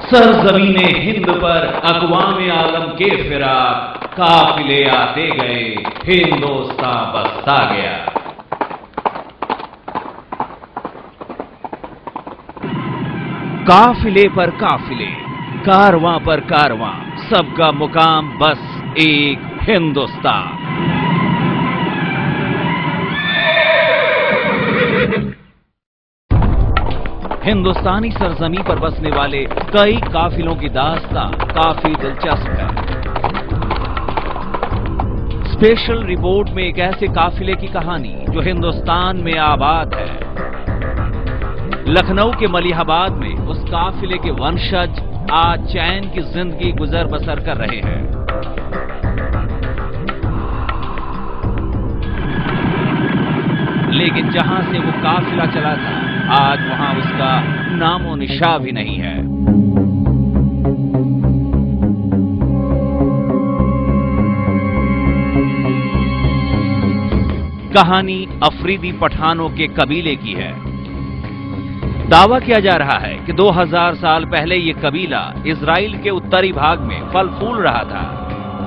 सरजमीने हिंद पर अक़वामे आलम के फिराक, काफिले आते गए, हिंदुस्तां बसता गया। काफिले पर काफिले, कारवां पर कारवां, सबका मुकाम बस एक हिंदुस्तान। हिंदुस्तानी सरजमी पर बसने वाले कई काफिलों की दास्तां काफी दिलचस्प है। स्पेशल रिपोर्ट में एक ऐसे काफिले की कहानी जो हिंदुस्तान में आबाद है। लखनऊ के मलिहाबाद में उस काफिले के वंशज आज चैन की जिंदगी गुजर बसर कर रहे हैं। लेकिन जहां से वो काफिला चला था, आज वहां उसका नामो निशा भी नहीं है। कहानी अफरीदी पठानों के कबीले की है। दावा किया जा रहा है कि 2000 साल पहले ये कबीला इजराइल के उत्तरी भाग में फल फूल रहा था,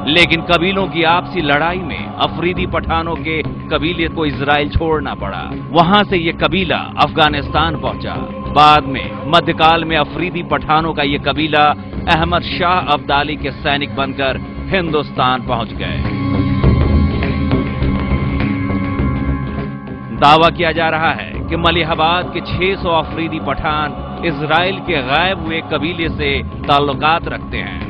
लेकिन कबीलों की आपसी लड़ाई में अफरीदी पठानों के कबीले को इजराइल छोड़ना पड़ा। वहां से ये कबीला अफगानिस्तान पहुंचा। बाद में मध्यकाल में अफरीदी पठानों का ये कबीला अहमद शाह अब्दाली के सैनिक बनकर हिंदुस्तान पहुंच गए। दावा किया जा रहा है कि मलिहाबाद के 600 अफरीदी पठान इजराइल के गायब हुए कबीले से ताल्लुकात रखते हैं।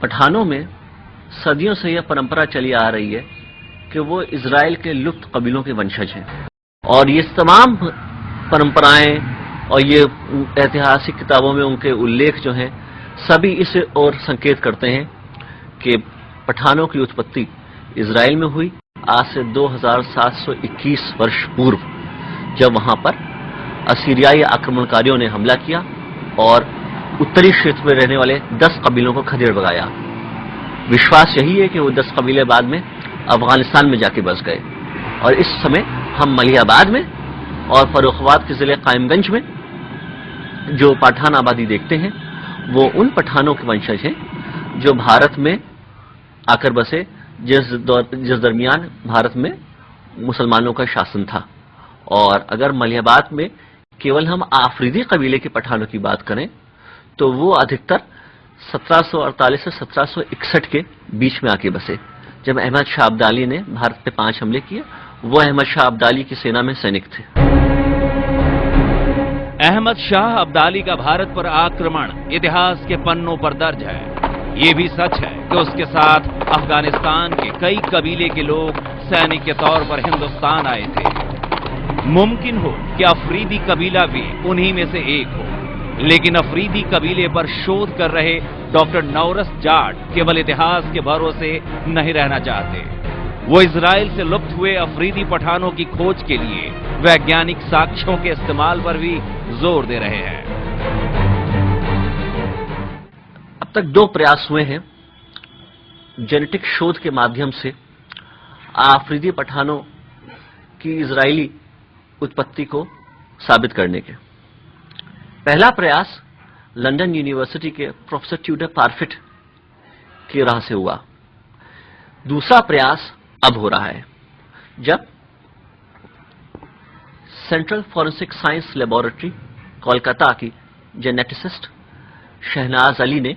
पठानों में सदियों से यह परंपरा चली आ रही है कि वो इजराइल के लुप्त कबीलों के वंशज हैं, और ये तमाम परंपराएं और ये ऐतिहासिक किताबों में उनके उल्लेख जो हैं, सभी इस ओर संकेत करते हैं कि पठानों की उत्पत्ति इजराइल में हुई आज से 2721 वर्ष पूर्व, जब वहां पर असीरियाई आक्रमणकारियों ने हमला किया और उत्तरी क्षेत्र में रहने वाले 10 कबीलों को खदेड़ भगाया। विश्वास यही है कि वो 10 कबीले बाद में अफगानिस्तान में जाके बस गए, और इस समय हम मलिहाबाद में और फर्रुखाबाद के जिले कायमगंज में जो पठान आबादी देखते हैं, वो उन पठानों के वंशज हैं जो भारत में आकर बसे जिस दरमियान भारत में मुसलमानों का शासन था। और अगर मलिहाबाद में केवल हम आफरीदी कबीले के पठानों की बात करें तो वो अधिकतर 1748 से 1761 के बीच में आके बसे, जब अहमद शाह अब्दाली ने भारत पे 5 हमले किए। वो अहमद शाह अब्दाली की सेना में सैनिक थे। अहमद शाह अब्दाली का भारत पर आक्रमण इतिहास के पन्नों पर दर्ज है। ये भी सच है कि उसके साथ अफगानिस्तान के कई कबीले के लोग सैनिक के तौर पर हिंदुस्तान आए थे। मुमकिन हो कि अफरीदी कबीला भी उन्हीं में से एक हो, लेकिन अफरीदी कबीले पर शोध कर रहे डॉक्टर नौरस जाट केवल इतिहास के भरोसे नहीं रहना चाहते। वो इजराइल से लुप्त हुए अफरीदी पठानों की खोज के लिए वैज्ञानिक साक्ष्यों के इस्तेमाल पर भी जोर दे रहे हैं। अब तक 2 प्रयास हुए हैं जेनेटिक शोध के माध्यम से अफरीदी पठानों की इजरायली उत्पत्ति को साबित करने के। पहला प्रयास लंदन यूनिवर्सिटी के प्रोफेसर ट्यूडर पारफिट की राह से हुआ। दूसरा प्रयास अब हो रहा है, जब central forensic science laboratory Kolkata की जेनेटिसिस्ट शहनाज अली ने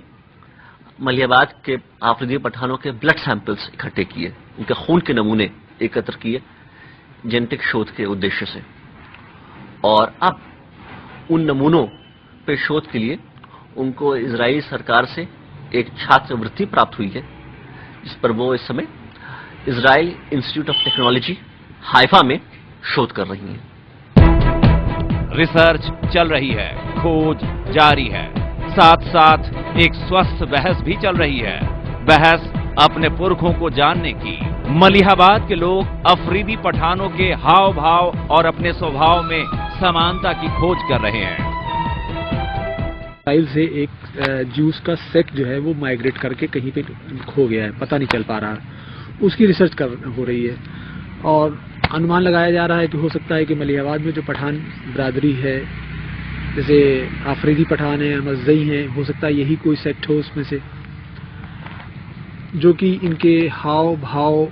मलिहाबाद के अफरीदी पठानों के ब्लड सैंपल्स इकट्ठे किए, उनके खून के नमूने एकत्र किए जेनेटिक शोध के उद्देश्य से। और अब उन नमूनों पे शोध के लिए उनको इजरायली सरकार से एक छात्रवृत्ति प्राप्त हुई है, जिस पर वो इस समय Israel institute of technology Haifa में शोध कर रही हैं। रिसर्च चल रही है, खोज जारी है, साथ साथ एक स्वस्थ बहस भी चल रही है। बहस अपने पुरखों को जानने की। मलिहाबाद के लोग अफरीदी पठानों के हाव भाव और अपने स्वभाव में समानता की खोज कर रहे हैं। इजराइल से एक जूस का सेट जो है वो माइग्रेट करके कहीं पे खो गया है, पता नहीं चल पा रहा है। उसकी रिसर्च हो रही है और अनुमान लगाया जा रहा है कि हो सकता है कि मलिहाबाद में जो पठान बिरादरी है जैसे आफरीदी पठान है, मज़ई हैं, हो सकता है यही कोई सेक्ट हो उसमें से, जो कि इनके हाव भाव,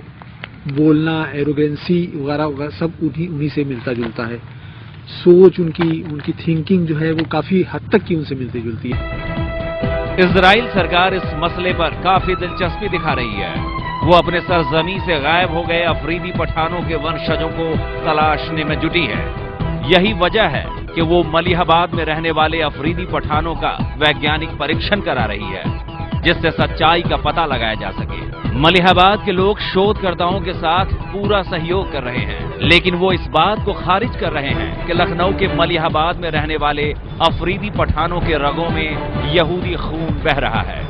बोलना, एरोगेंसी वगैरह वगैरह सब उन्हीं से मिलता जुलता है। सोच उनकी थिंकिंग जो है वो काफी हद तक की उनसे मिलती जुलती है। इजराइल सरकार इस मसले पर काफी दिलचस्पी दिखा रही है। वो अपने सरजमी से गायब हो गए अफरीदी पठानों के वंशजों को तलाशने में जुटी है। यही वजह है कि वो मलिहाबाद में रहने वाले अफरीदी पठानों का वैज्ञानिक परीक्षण करा रही है, जिससे सच्चाई का पता लगाया जा सके। मलिहाबाद के लोग शोधकर्ताओं के साथ पूरा सहयोग कर रहे हैं, लेकिन वो इस बात को खारिज कर रहे हैं कि लखनऊ के मलिहाबाद में रहने वाले अफरीदी पठानों के रगों में यहूदी खून बह रहा है।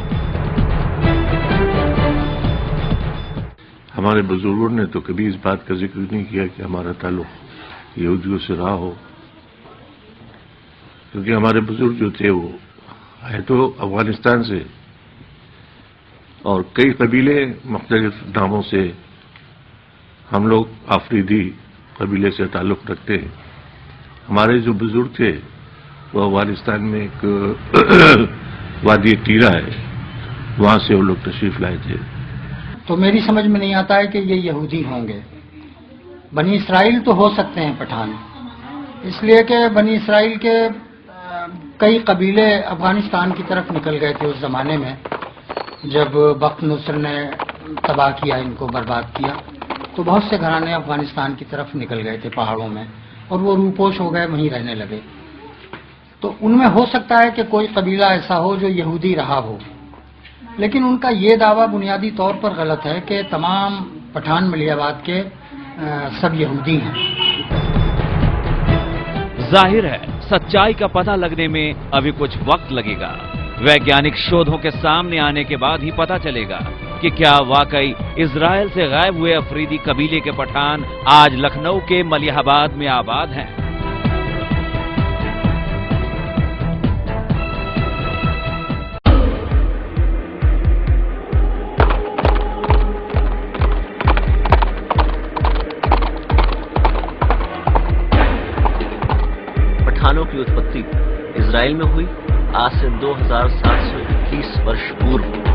हमारे बुजुर्गों ने तो कभी इस बात का जिक्र नहीं किया कि हमारा ताल्लुक यहूदियों से रहा हो, क्योंकि हमारे बुजुर्ग जो थे वो आए तो अफगानिस्तान से, और कई कबीले मुख्तलिफ नामों से हम लोग आफरीदी कबीले से ताल्लुक रखते हैं। हमारे जो बुजुर्ग थे वो अफगानिस्तान में एक वादी टीरा है, वहां से वो लोग तशरीफ लाए थे। तो मेरी समझ में नहीं आता है कि ये यहूदी होंगे। बनी इसराइल तो हो सकते हैं पठान, इसलिए कि बनी इसराइल के कई कबीले अफगानिस्तान की तरफ निकल गए थे उस जमाने में, जब बख्त नुस्र ने तबाह किया, इनको बर्बाद किया, तो बहुत से घराने अफगानिस्तान की तरफ निकल गए थे पहाड़ों में, और वो रूपोश हो गए, वहीं रहने लगे। तो उनमें हो सकता है कि कोई कबीला ऐसा हो जो यहूदी रहा हो, लेकिन उनका ये दावा बुनियादी तौर पर गलत है कि तमाम पठान मलिहाबाद के सब यहूदी हैं। जाहिर है सच्चाई का पता लगने में अभी कुछ वक्त लगेगा। वैज्ञानिक शोधों के सामने आने के बाद ही पता चलेगा कि क्या वाकई इजराइल से गायब हुए अफरीदी कबीले के पठान आज लखनऊ के मलिहाबाद में आबाद हैं। पठानों की उत्पत्ति इजराइल में हुई आज से 2721 वर्ष पूर्व।